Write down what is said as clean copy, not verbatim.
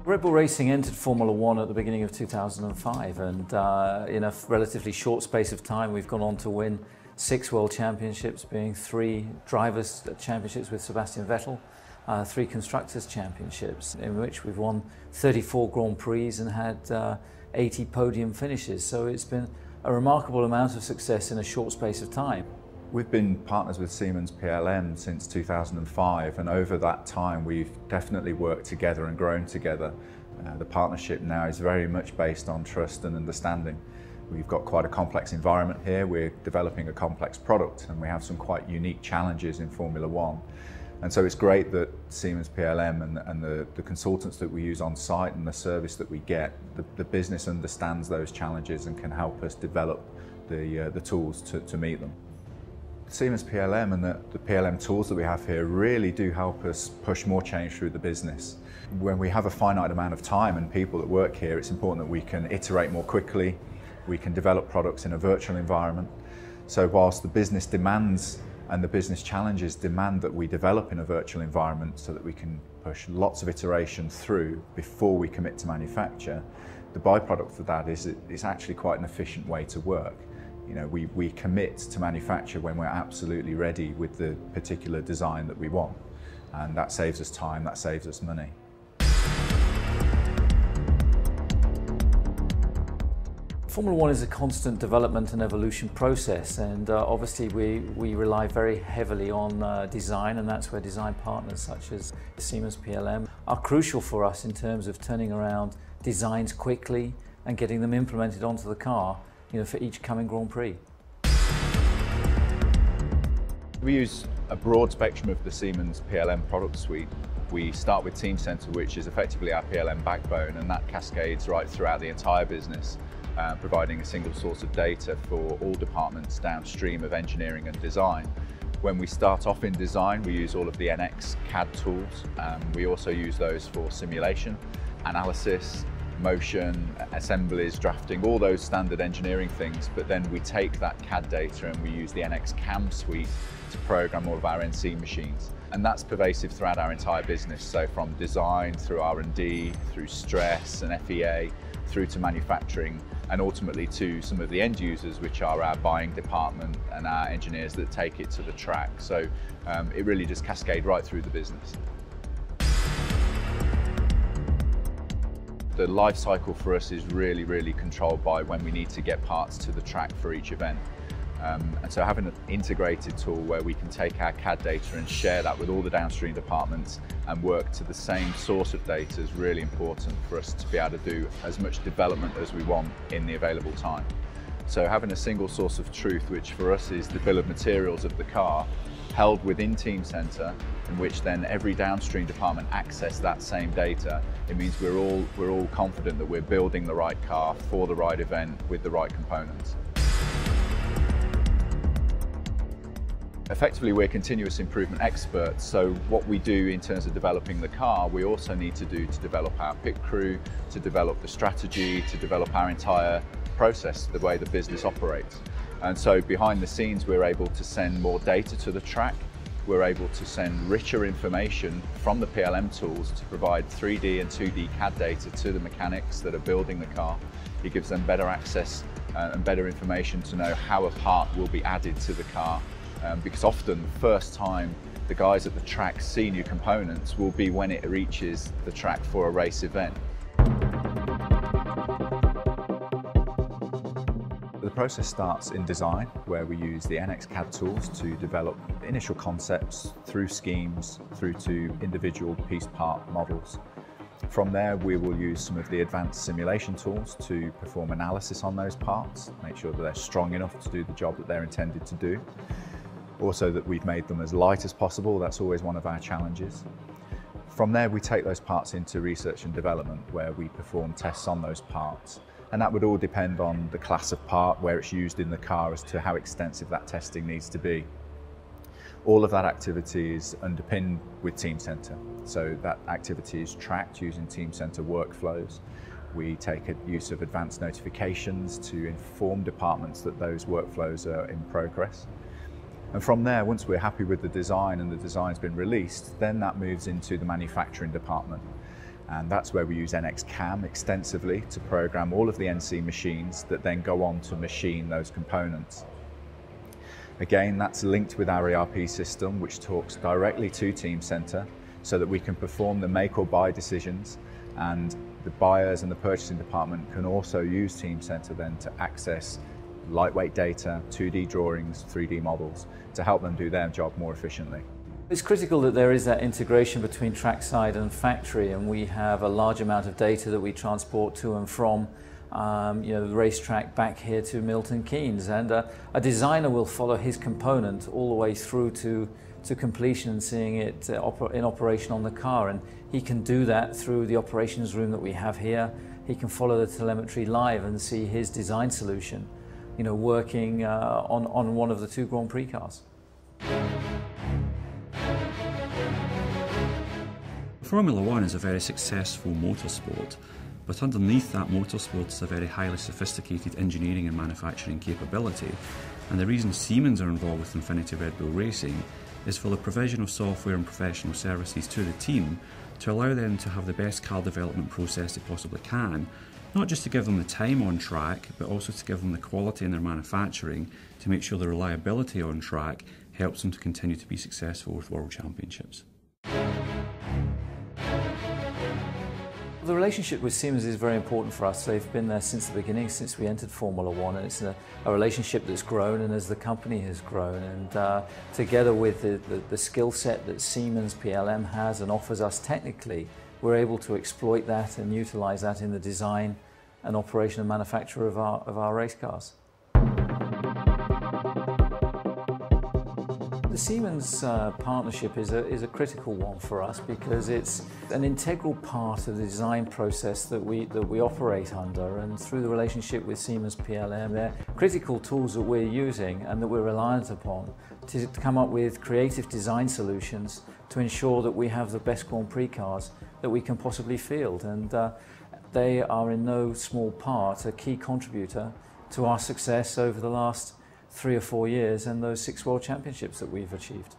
Red Bull Racing entered Formula One at the beginning of 2005, and in a relatively short space of time we've gone on to win 6 World Championships, being 3 Drivers' Championships with Sebastian Vettel, 3 Constructors' Championships, in which we've won 34 Grand Prix and had 80 podium finishes. So it's been a remarkable amount of success in a short space of time. We've been partners with Siemens PLM since 2005, and over that time we've definitely worked together and grown together. The partnership now is very much based on trust and understanding. We've got quite a complex environment here. We're developing a complex product, and we have some quite unique challenges in Formula One. And so it's great that Siemens PLM and the consultants that we use on site and the service that we get, the business understands those challenges and can help us develop the tools to meet them. Siemens PLM and the PLM tools that we have here really do help us push more change through the business. When we have a finite amount of time and people that work here, it's important that we can iterate more quickly, we can develop products in a virtual environment. So whilst the business demands and the business challenges demand that we develop in a virtual environment so that we can push lots of iteration through before we commit to manufacture, the byproduct of that is it's actually quite an efficient way to work. You know, we commit to manufacture when we're absolutely ready with the particular design that we want. And that saves us time, that saves us money. Formula One is a constant development and evolution process, and obviously we rely very heavily on design, and that's where design partners such as Siemens PLM are crucial for us in terms of turning around designs quickly and getting them implemented onto the car, you know, for each coming Grand Prix. We use a broad spectrum of the Siemens PLM product suite. We start with Teamcenter, which is effectively our PLM backbone, and that cascades right throughout the entire business, providing a single source of data for all departments downstream of engineering and design. When we start off in design, we use all of the NX CAD tools. We also use those for simulation, analysis, motion, assemblies, drafting, all those standard engineering things, but then we take that CAD data and we use the NX CAM suite to program all of our NC machines. And that's pervasive throughout our entire business, so from design through R&D, through stress and FEA, through to manufacturing, and ultimately to some of the end users, which are our buying department and our engineers that take it to the track. So it really just cascades right through the business. The life cycle for us is really controlled by when we need to get parts to the track for each event. And so having an integrated tool where we can take our CAD data and share that with all the downstream departments and work to the same source of data is really important for us to be able to do as much development as we want in the available time. So having a single source of truth, which for us is the bill of materials of the car, held within Teamcenter, in which then every downstream department access that same data, it means we're all confident that we're building the right car for the right event with the right components. Effectively, we're continuous improvement experts, so what we do in terms of developing the car, we also need to do to develop our pit crew, to develop the strategy, to develop our entire process, the way the business operates. And so behind the scenes, we're able to send more data to the track. We're able to send richer information from the PLM tools to provide 3D and 2D CAD data to the mechanics that are building the car. It gives them better access and better information to know how a part will be added to the car. Because often the first time the guys at the track see new components will be when it reaches the track for a race event. The process starts in design, where we use the NX CAD tools to develop initial concepts through schemes, through to individual piece part models. From there, we will use some of the advanced simulation tools to perform analysis on those parts, make sure that they're strong enough to do the job that they're intended to do. Also that we've made them as light as possible, that's always one of our challenges. From there, we take those parts into research and development, where we perform tests on those parts. And that would all depend on the class of part, where it's used in the car, as to how extensive that testing needs to be. All of that activity is underpinned with Teamcenter. So that activity is tracked using Teamcenter workflows. We take use of advanced notifications to inform departments that those workflows are in progress. And from there, once we're happy with the design and the design's been released, then that moves into the manufacturing department. And that's where we use NX-CAM extensively to program all of the NC machines that then go on to machine those components. Again, that's linked with our ERP system, which talks directly to Teamcenter so that we can perform the make or buy decisions, and the buyers and the purchasing department can also use Teamcenter then to access lightweight data, 2D drawings, 3D models to help them do their job more efficiently. It's critical that there is that integration between trackside and factory, and we have a large amount of data that we transport to and from the racetrack back here to Milton Keynes, and a designer will follow his component all the way through to completion and seeing it in operation on the car, and he can do that through the operations room that we have here. He can follow the telemetry live and see his design solution working on one of the 2 Grand Prix cars. Formula One is a very successful motorsport, but underneath that motorsport is a very highly sophisticated engineering and manufacturing capability, and the reason Siemens are involved with Infiniti Red Bull Racing is for the provision of software and professional services to the team to allow them to have the best car development process they possibly can, not just to give them the time on track, but also to give them the quality in their manufacturing to make sure the reliability on track helps them to continue to be successful with World Championships. The relationship with Siemens is very important for us. They've been there since the beginning, since we entered Formula One, and it's a relationship that's grown, and as the company has grown, and together with the skill set that Siemens PLM has and offers us technically, we're able to exploit that and utilize that in the design and operation and manufacture of our race cars. The Siemens partnership is a critical one for us because it's an integral part of the design process that we operate under, and through the relationship with Siemens PLM, they're critical tools that we're using and that we're reliant upon to come up with creative design solutions to ensure that we have the best Grand Prix cars that we can possibly field, and they are in no small part a key contributor to our success over the last 3 or 4 years and those 6 World Championships that we've achieved.